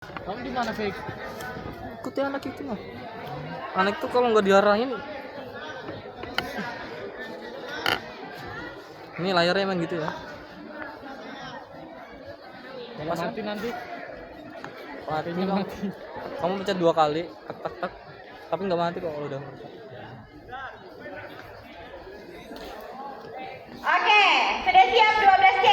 Kamu di mana, Fik? Ikuti anak itu mah. Anak itu kalau nggak diarahin, ini layarnya emang gitu ya. Kalau mati nanti Mati HP-nya bang. mati. Kamu pencet 2 kali, tak tak tak, tapi nggak mati kok kalau udah. Oke, sudah siap 12C?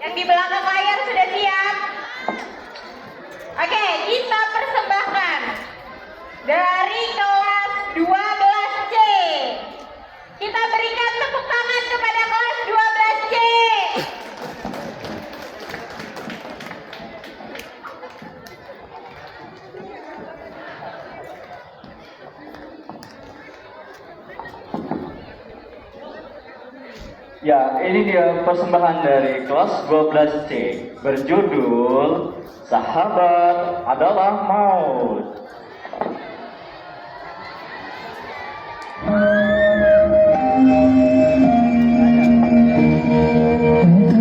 Yang di belakang layar sudah siap? Oke, kita persembahkan dari kelas 12C. Kita berikan tepuk tangan kepada kelas 12C. Ya, ini dia persembahan dari kelas 12C berjudul Sahabat Adalah Maut.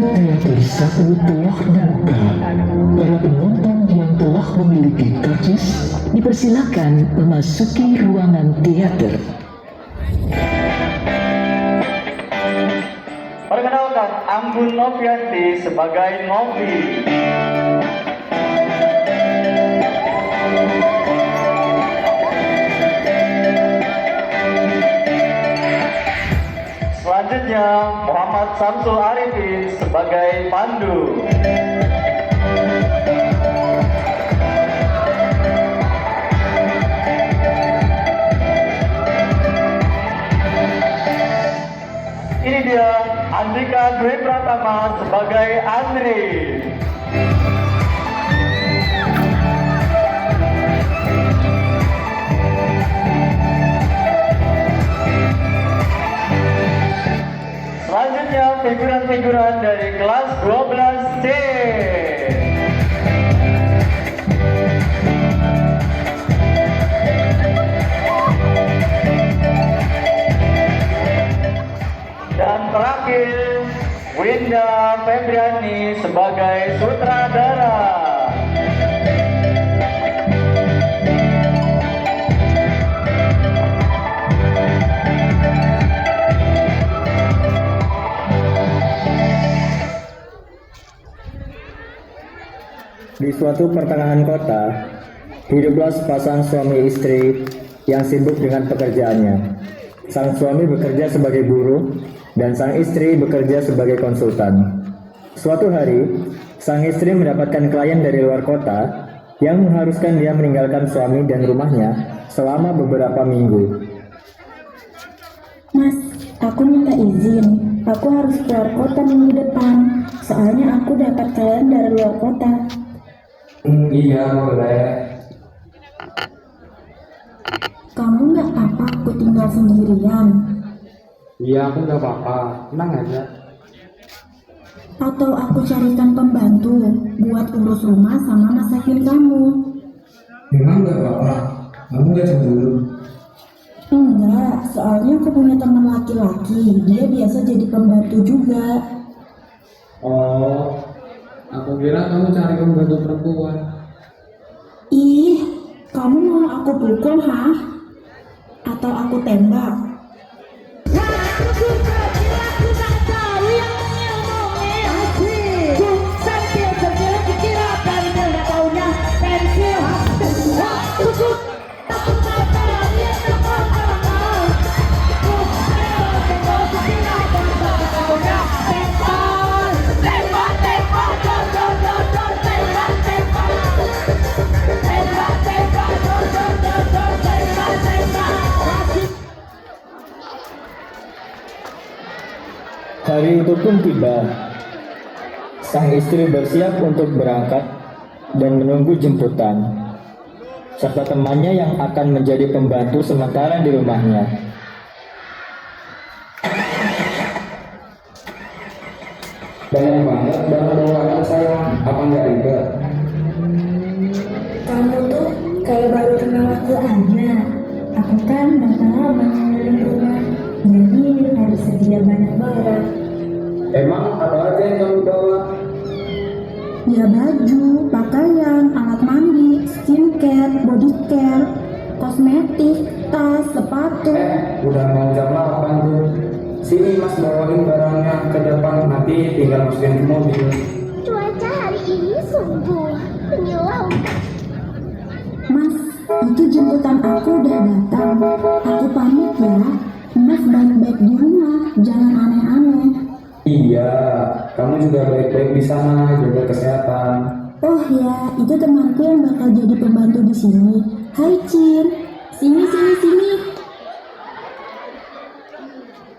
Teater satu telah dibuka. Para penonton yang telah memiliki karcis dipersilakan memasuki ruangan teater. Perkenalkan Anggun Novianti sebagai Novi. Selanjutnya Muhammad Samsul Arifin sebagai Pandu. Ini dia Andika Dwi Pratama sebagai Andri. Selanjutnya figuran-figuran dari kelas 12C. Dan terakhir Winda Febriani sebagai sutradara. Di suatu pertengahan kota, hiduplah sepasang suami istri yang sibuk dengan pekerjaannya. Sang suami bekerja sebagai buruh dan sang istri bekerja sebagai konsultan. Suatu hari, sang istri mendapatkan klien dari luar kota yang mengharuskan dia meninggalkan suami dan rumahnya selama beberapa minggu. Mas, aku minta izin. Aku harus keluar kota minggu depan. Soalnya aku dapat klien dari luar kota. Iya, boleh. Kamu nggak apa-apa aku tinggal sendirian? Iya, aku nggak apa-apa. Tenang aja. Atau aku carikan pembantu buat urus rumah sama masakin kamu? Memang nggak apa-apa. Kamu nggak cemburu. Enggak, soalnya aku punya teman laki-laki. Dia biasa jadi pembantu juga. Oh, aku kira kamu cari pembantu perempuan. Ih, kamu mau aku pukul, hah? Atau aku tembak? Hari itu pun tiba. Sang istri bersiap untuk berangkat dan menunggu jemputan, serta temannya yang akan menjadi pembantu sementara di rumahnya. Banyak banget barang bawaan saya, apa nggak ribet? Kamu tuh kayak baru kenal aku aja. Aku kan udah lama ngeliling rumah, jadi harus sedia banyak barang. Emang apa aja yang kamu bawa? Ya baju, pakaian, alat mandi, skincare, body care, kosmetik, tas, sepatu. Udah mau jam 8 tuh. Sini mas bawain barangnya ke depan, nanti tinggal masukin ke mobil. Cuaca hari ini sungguh menyebalkan. Mas, itu jemputan aku udah datang. Aku pamit ya. Mas baik-baik di rumah, jangan aneh-aneh. Iya, kamu juga baik-baik di sana, jaga kesehatan. Oh ya, itu temanku yang bakal jadi pembantu di sini. Hai Cin, sini.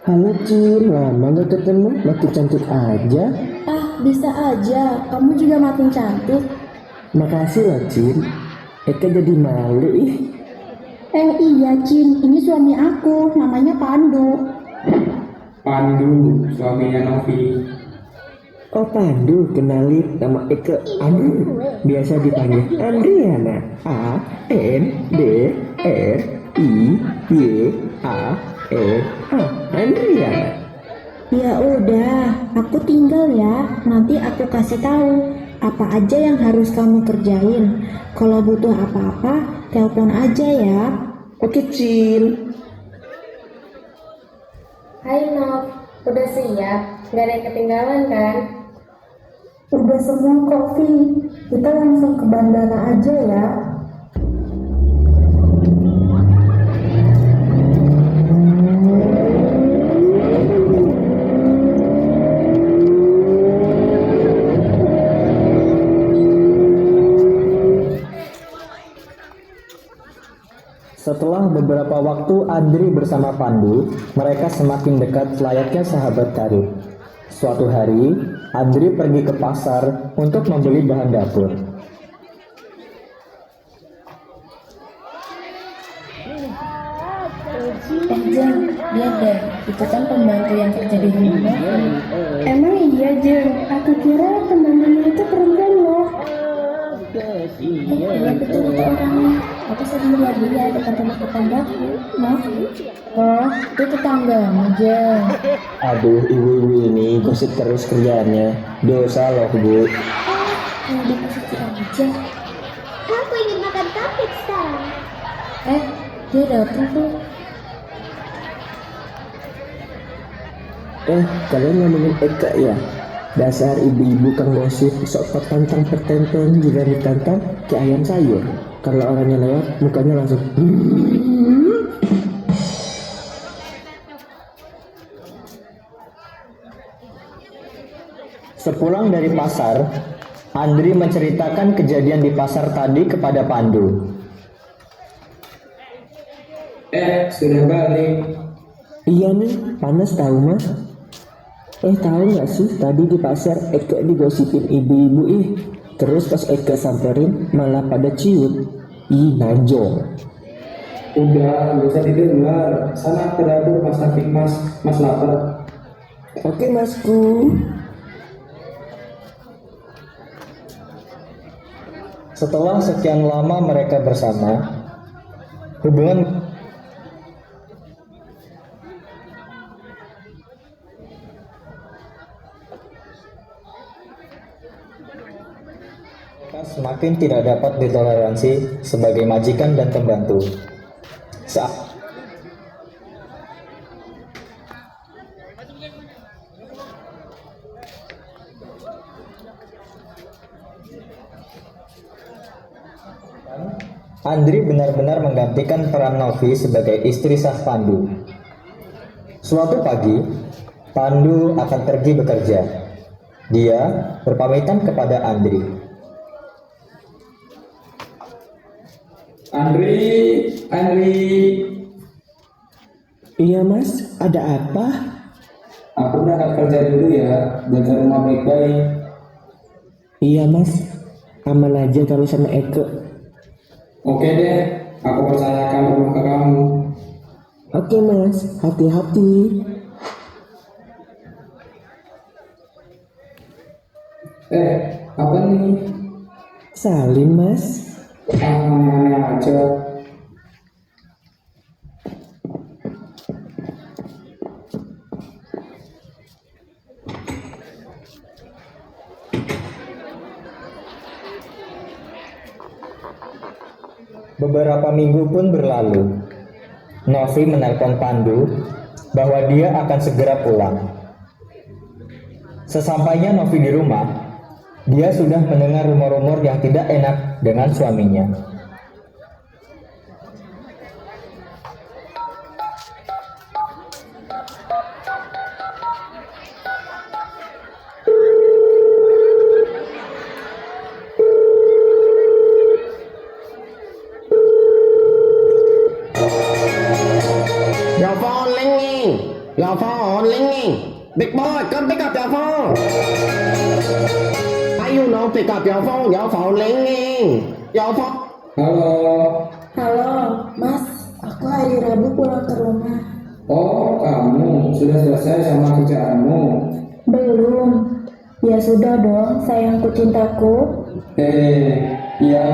Halo Cin, lama gak ketemu, makin cantik aja. Ah, bisa aja. Kamu juga makin cantik. Makasih loh Cin. Eka jadi malu ih. Iya Cin, ini suami aku, namanya Pandu. Pandu, suaminya Novi. Oh Pandu, kenalin nama Eka Andri. Biasa dipanggil Andriana. A-N-D-R-I-Y-A-N-A. Andriana. Ya udah, aku tinggal ya. Nanti aku kasih tahu apa aja yang harus kamu kerjain. Kalau butuh apa-apa, telepon aja ya. Oke Cin. Hai Nov, udah siap? Gak ada yang ketinggalan kan? Udah semua kok, Vi. Kita langsung ke bandara aja ya. Setelah beberapa waktu Andri bersama Pandu, mereka semakin dekat layaknya sahabat karib. Suatu hari, Andri pergi ke pasar untuk membeli bahan dapur. Jeng, lihat deh, itu kan pembantu yang kerja di rumah. Emang iya Jeng, aku kira pembantunya itu perempuan loh. Iya betul itu orangnya. Aku sering lihat dia dekat rumah tetanggaku. Oh, itu tetanggamu Jeng. Aduh, ibu-ibu ini gosip terus kerjaannya. Dosa loh, Bu. Kalau dia kasih aja. Aku ingin makan cupcake sekarang. Dia datang tuh. Kalian ngomongin Eka ya? Dasar ibu-ibu kang gosip, sok pertantang pertenteng juga ditantang ke ayam sayur. Kalau orangnya lewat, mukanya langsung Sepulang dari pasar, Andri menceritakan kejadian di pasar tadi kepada Pandu. Sudah balik. Iya nih, panas tahu mas. Tahu nggak sih tadi di pasar Eka digosipin ibu-ibu ih. Terus pas Eka samperin malah pada ciut. Ih najong. Udah, gak usah didengar. Sana ke dapur masakin mas lapar. Oke masku. Setelah sekian lama mereka bersama, hubungan semakin tidak dapat ditoleransi sebagai majikan dan pembantu. Andri benar-benar menggantikan peran Novi sebagai istri sah Pandu. Suatu pagi, Pandu akan pergi bekerja. Dia berpamitan kepada Andri. Andri. Iya mas, ada apa? Aku berangkat kerja dulu ya, jaga rumah baik-baik. Iya mas, aman aja kalau sama Eka. Oke deh, aku percayakan rumah ke kamu. Oke mas, hati-hati. Apa nih? Salim mas. Aneh-aneh aja. Beberapa minggu pun berlalu. Novi menelpon Pandu bahwa dia akan segera pulang. Sesampainya Novi di rumah, dia sudah mendengar rumor-rumor yang tidak enak dengan suaminya. Your phone ringing. Your phone ringing. Big boy, come pick up your phone. How you know pick up your phone? Your phone ringing. Your phone. Halo. Halo, Mas. Aku hari Rabu pulang ke rumah. Oh, kamu sudah selesai sama kerjaanmu? Belum. Ya sudah dong, sayangku cintaku. Iya.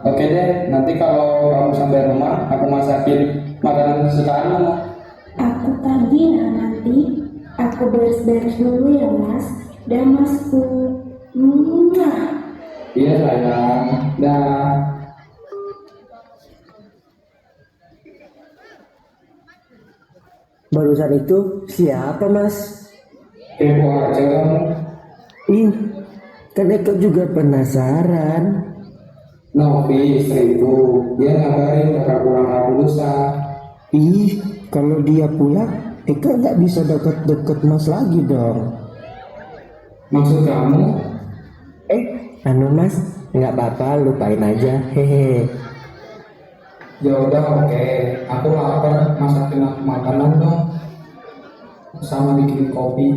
Oke deh, nanti kalau kamu sampai rumah, aku masakin makanan kesukaanmu. Aku tadi nanti. Aku beres-beres dulu ya, Mas. Dan Masku. Iya sayang. Dah. Barusan itu siapa mas? Kepo aja kamu. Ih, kan Eko juga penasaran. Novi istriku, dia ngabarin kakak pulang Rabu lusa. Ih, kalau dia pulang, Eko nggak bisa deket-deket mas lagi dong. Maksud kamu? Anu mas, nggak apa-apa, lupain aja, hehe. Ya udah oke. Aku lapar, masakin aku makanan dong. Sama bikin kopi.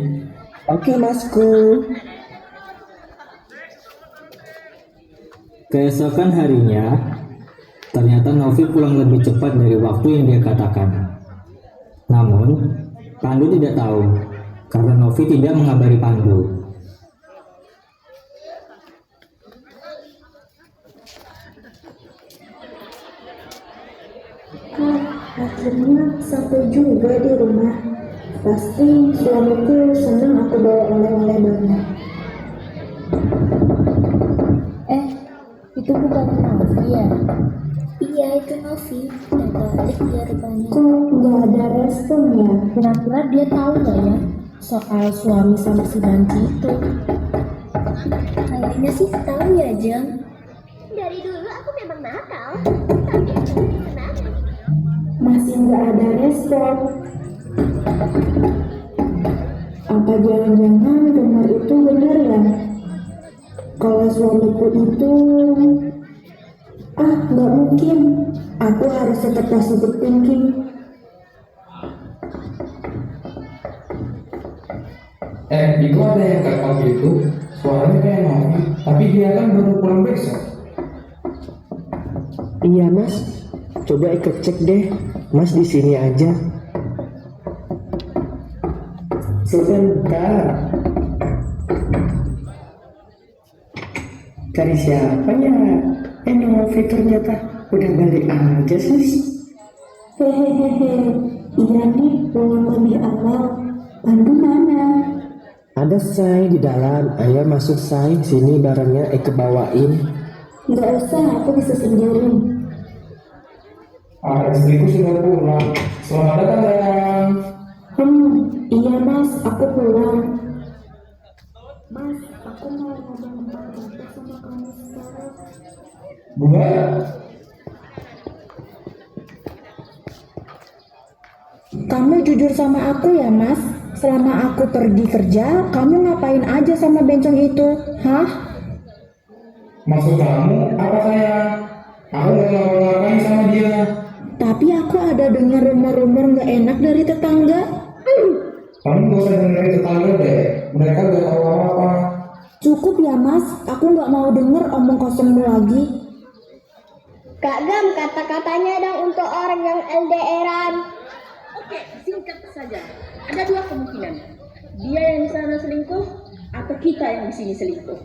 Oke masku. Keesokan harinya, ternyata Novi pulang lebih cepat dari waktu yang dia katakan. Namun, Pandu tidak tahu, karena Novi tidak mengabari Pandu. Akhirnya sampai juga di rumah. Pasti suamiku senang aku bawa oleh-oleh banyak. Itu bukan Novi ya? Iya, itu Novi. Udah balik dia rupanya. Kok nggak ada respon ya? Kira-kira dia tahu nggak ya soal suami sama si Banci itu? Kayaknya sih tahu ya, Jeng. Dari dulu aku memang nakal, tapi aku senang. Masih nggak ada respon. Apa jangan-jangan rumor itu benar ya? Kalau suamiku itu... nggak mungkin. Aku harus tetap positive thinking. Itu ada yang kakak gitu. Suaranya kayak Novi, tapi dia kan baru pulang besok. Iya mas, coba ikut cek deh. Mas di sini aja. Sebentar. Cari siapa ya? Novi ternyata udah balik aja sis. Hehehe. Iya nih, pulang lebih awal. Pandu mana? Ada Say di dalam. Ayo masuk Say, sini barangnya Eke bawain. Nggak usah, aku bisa sendiri. Istriku sudah pulang. Selamat datang sayang. Iya mas, aku pulang. Mas, aku mau ngomong apa sama kamu sekarang. Bunga? Kamu jujur sama aku ya mas? Selama aku pergi kerja, kamu ngapain aja sama bencong itu? Hah? Maksud kamu apa sayang? Aku nggak ngapa-ngapain sama dia. Tapi aku ada dengar rumor-rumor nggak enak dari tetangga. Kamu gak usah dengerin tetangga deh. Mereka gak tahu apa-apa. Cukup ya mas, aku nggak mau denger omong kosongmu lagi. Kak Gam, kata-katanya dong untuk orang yang LDRan. Oke, singkat saja. Ada dua kemungkinan. Dia yang di sana selingkuh, atau atau kita yang di sini selingkuh?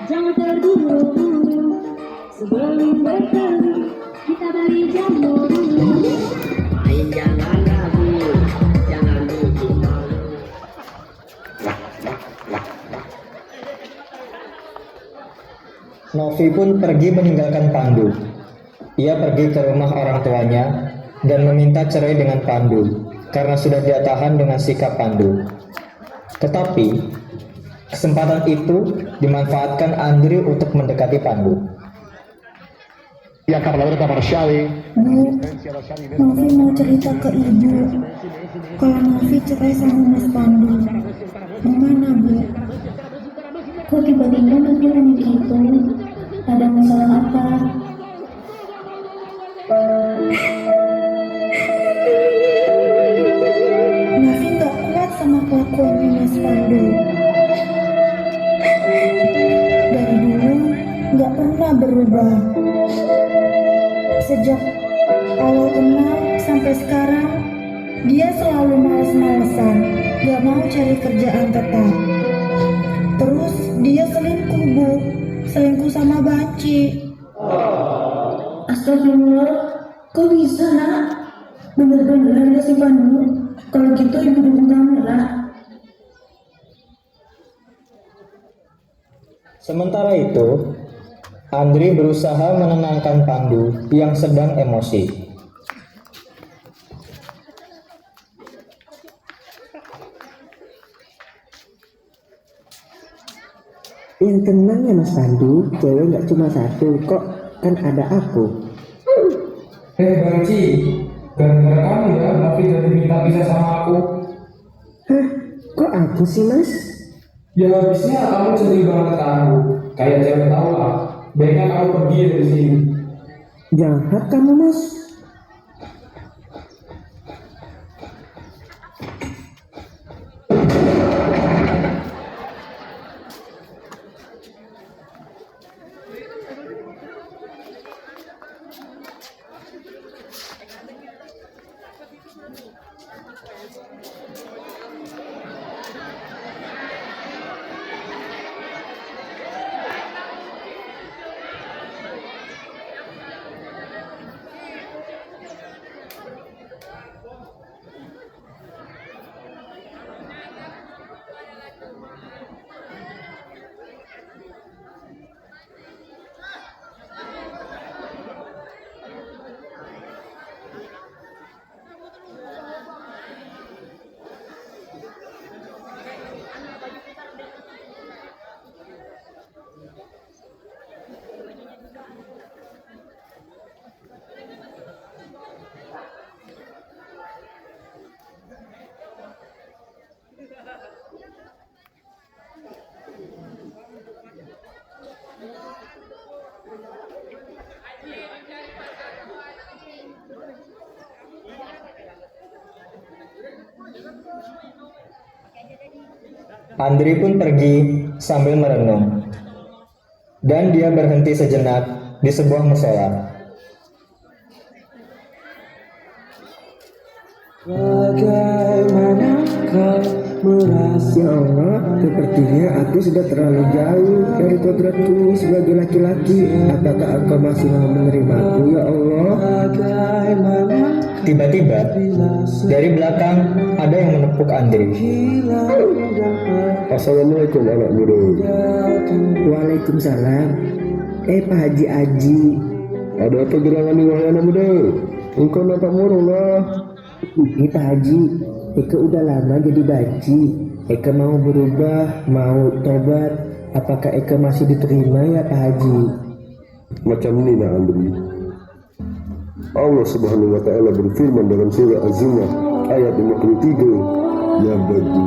Jangan terburu-buru, sebelum bertemu kita beli jamu dulu. Main jangan ragu, jangan bikin malu. Novi pun pergi meninggalkan Pandu. Ia pergi ke rumah orang tuanya dan meminta cerai dengan Pandu karena sudah tidak tahan dengan sikap Pandu. Tetapi kesempatan itu dimanfaatkan Andri untuk mendekati Pandu. Bu, Novi mau cerita ke ibu kalau Novi cerai sama Mas Pandu. Gimana, Bu? Kok tiba-tiba Novi ngomong gitu? Ada masalah apa? Novi gak kuat sama kelakuannya Mas Pandu. Dari dulu gak pernah berubah. Sejak awal kenal sampai sekarang, dia selalu males-malesan, gak mau cari kerjaan tetap. Terus dia selingkuh, Bu. Selingkuh sama Banci. Astagfirullah, kok bisa, Nak? Bener-bener ada si Pandu. Kalau gitu ibu dukung kamu, Nak. Sementara itu, Andri berusaha menenangkan Pandu yang sedang emosi. Yang tenang ya Mas Pandu, cewek nggak cuma satu kok, kan ada aku. Banci, gara-gara kamu ya Novi jadi minta pisah sama aku. Hah? Kok aku sih Mas? Ya habisnya kamu sedih banget ke aku, kayak cewek tahu lah. Baiknya kamu pergi dari sini. Jahat kamu Mas. Andri pun pergi sambil merenung. Dan dia berhenti sejenak di sebuah musola. Bagaimana kau merasa? Ya Allah, sepertinya aku sudah terlalu jauh dari kodratku sebagai laki-laki. Apakah engkau masih mau menerimaku ya Allah? Tiba-tiba dari belakang ada yang menepuk Andri. Assalamualaikum anak muda. Waalaikumsalam. Pak Haji Aji. Ada apa gerangan nih wahai anak muda? Engkau nampak murung lah. Ini Pak Haji, Eka udah lama jadi banci. Eka mau berubah, mau tobat. Apakah Eka masih diterima ya Pak Haji? Macam ni nak Andri. Allah Subhanahu wa taala berfirman dalam surah Az-Zumar ayat 53, ya bagi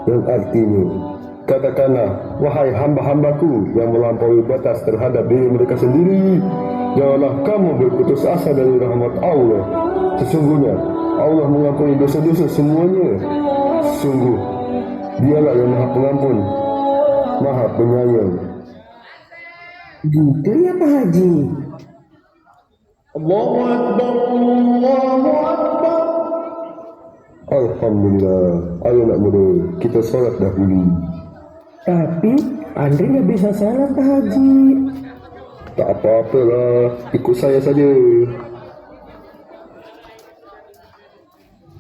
yang artinya, Katakanlah, wahai hamba-hambaku yang melampaui batas terhadap diri mereka sendiri, janganlah kamu berputus asa dari rahmat Allah. Sesungguhnya Allah mengampuni dosa-dosa semuanya. Sungguh, Dialah yang Maha Pengampun, Maha Penyayang. Gitu ya Pak Haji. Allahu Akbar, Allahu Akbar. Alhamdulillah. Ayo nak muda, kita sholat dahulu. Tapi Andri nggak bisa sholat Pak Haji. Tak apa-apalah, ikut saya saja.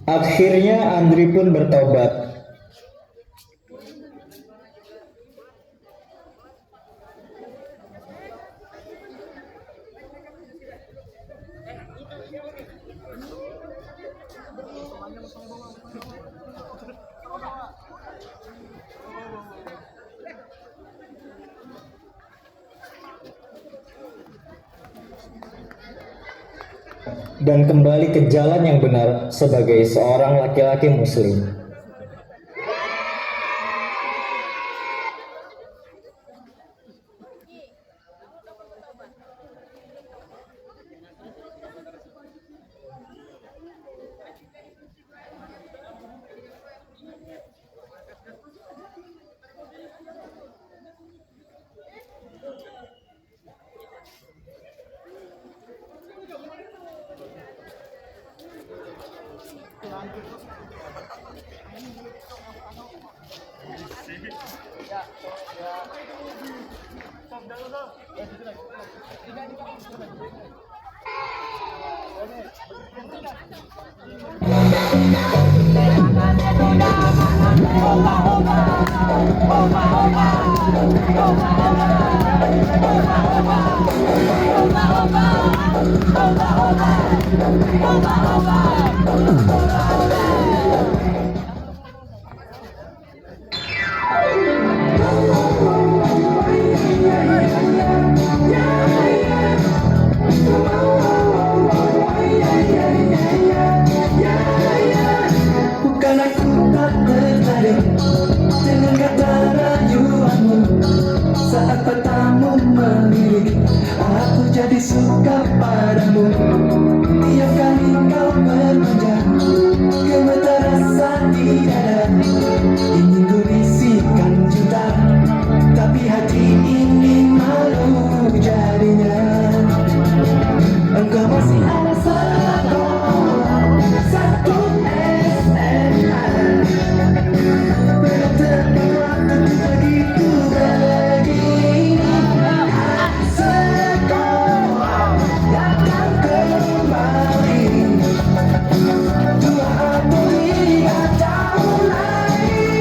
Akhirnya Andri pun bertobat. Dan kembali ke jalan yang benar sebagai seorang laki-laki muslim. Bukan aku tak tertarik dengan kata rayuanmu. Saat matamu melirik, aku jadi suka padamu. Tiap kali kau bermanja, gemetar rasa di dada. Ingin ku bisikan cinta, tapi hati ini malu jadinya. Engkau masih ada sekolah, satu SMA. Berdekat waktu begitu begini. Sekolah datang kembali, 2 atau 3 tahun lagi.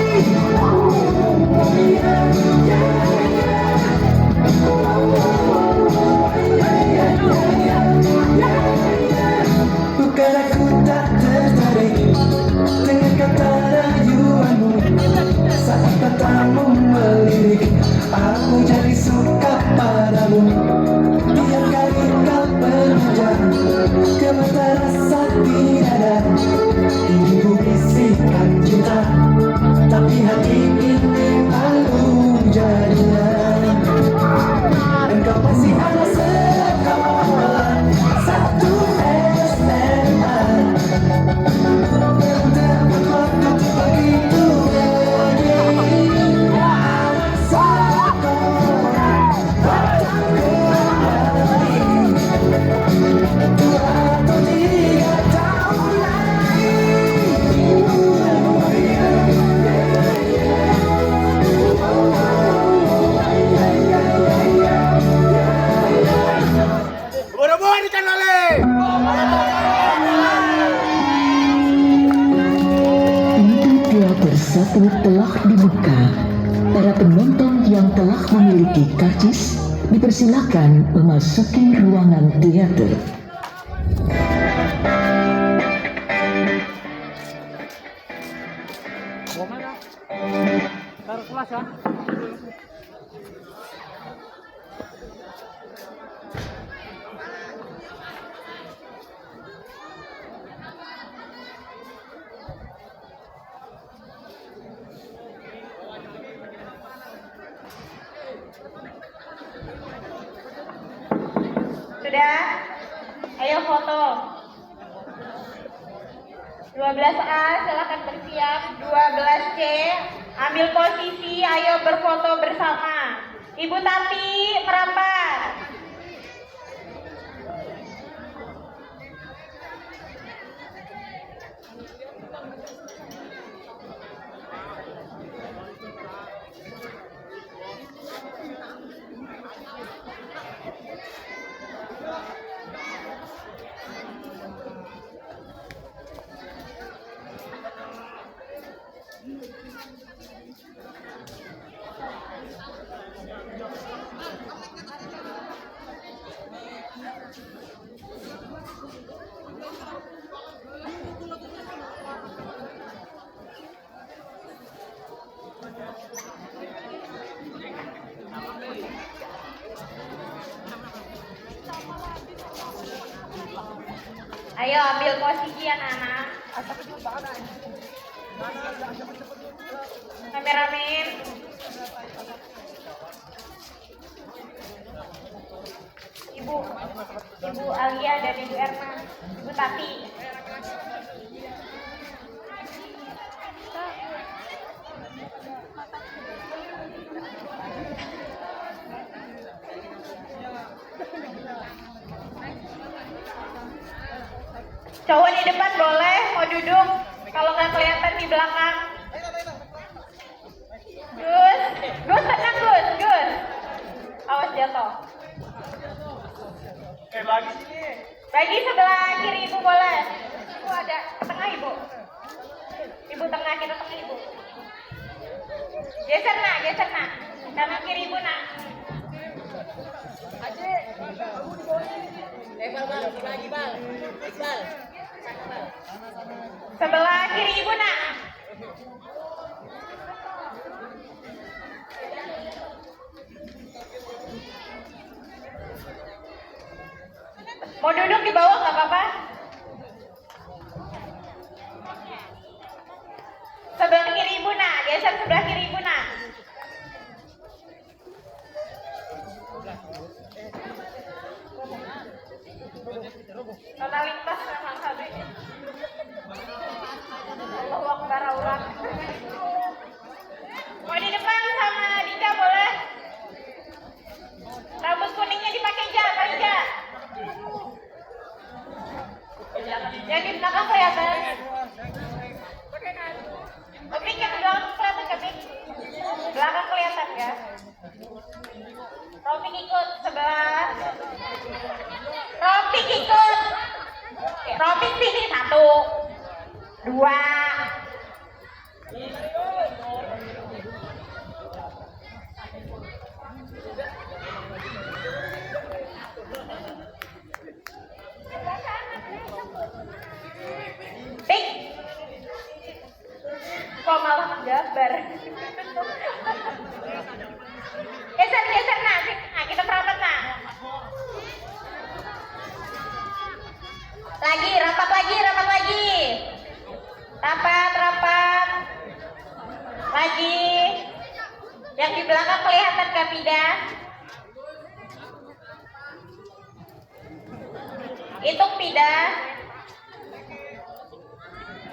Bukan aku tak tertarik dengan kata rayuanmu. Saat matamu melirik, aku jadi suka padamu. Tiap kali kau bermanja, gemetar rasa di dada. Ingin ku bisikan cinta, tapi hati ini malu jadinya. Engkau masih ada sekolah, satu SMA. Berdekat waktu begitu begini. Sekolah datang kembali, 2 atau 3 tahun lagi. Pintu teater satu telah dibuka. Para penonton yang telah memiliki karcis dipersilakan memasuki ruangan teater. Mau mana? Taruh kelas ya. Sudah? Ayo foto. 12A silakan bersiap. 12C ambil posisi, ayo berfoto bersama. Ibu Tati merapat. Ayo ambil posisi anak-anak. Kameramen. Ibu Alia dan Ibu Erna, Ibu Tati. Cowok di depan boleh, mau duduk. Kalau nggak kelihatan di belakang. Gus tenang Gus. Awas jatuh. Bagi sebelah kiri ibu boleh. Ibu ada tengah ibu. Ibu tengah, kita tengah ibu. Geser nak. Kanan kiri ibu nak. Sebelah kiri ibu nak. Mau duduk di bawah nggak apa-apa. Sebelah kiri ibu nak, geser sebelah kiri ibu nak. Lalu lintas memang sabi. Allahu Akbar Allah. Mau di depan sama Dika boleh? Rambut kuningnya dipakai Parija. Yang di belakang kelihatan. Keping yang di belakang kelihatan keping. Belakang kelihatan ya. Ropik ikut sebelah. Ropik ikut. Ropik sini 1, 2. Tik. Kok malah menggambar? Geser nak, kita perapat nak. Rapat lagi. Rapat. Lagi. Yang di belakang kelihatan Kak Pida? Hitung Pida.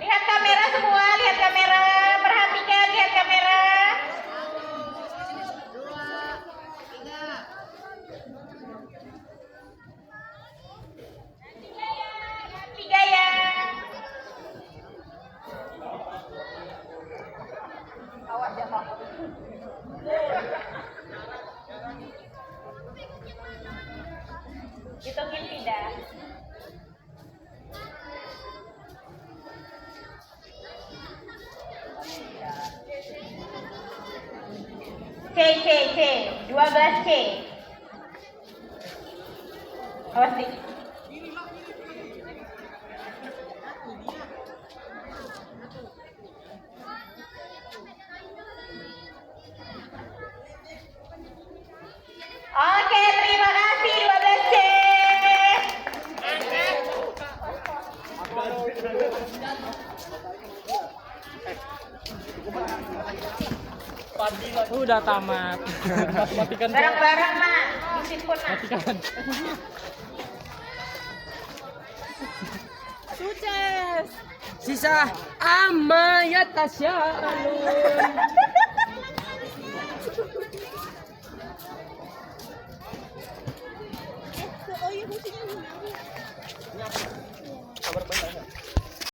Lihat kamera semua, lihat kamera. Perhatikan, lihat kamera. 3 ya. Awas jatuh. Hitungin tidak. C 12C. Awas nih. Oke, terima kasih 12C. Udah tamat. Matikan. Bareng-bareng, Mak. Disimpan, Mak. Matikan. Sukses. Sisa ama ya tasya'alun.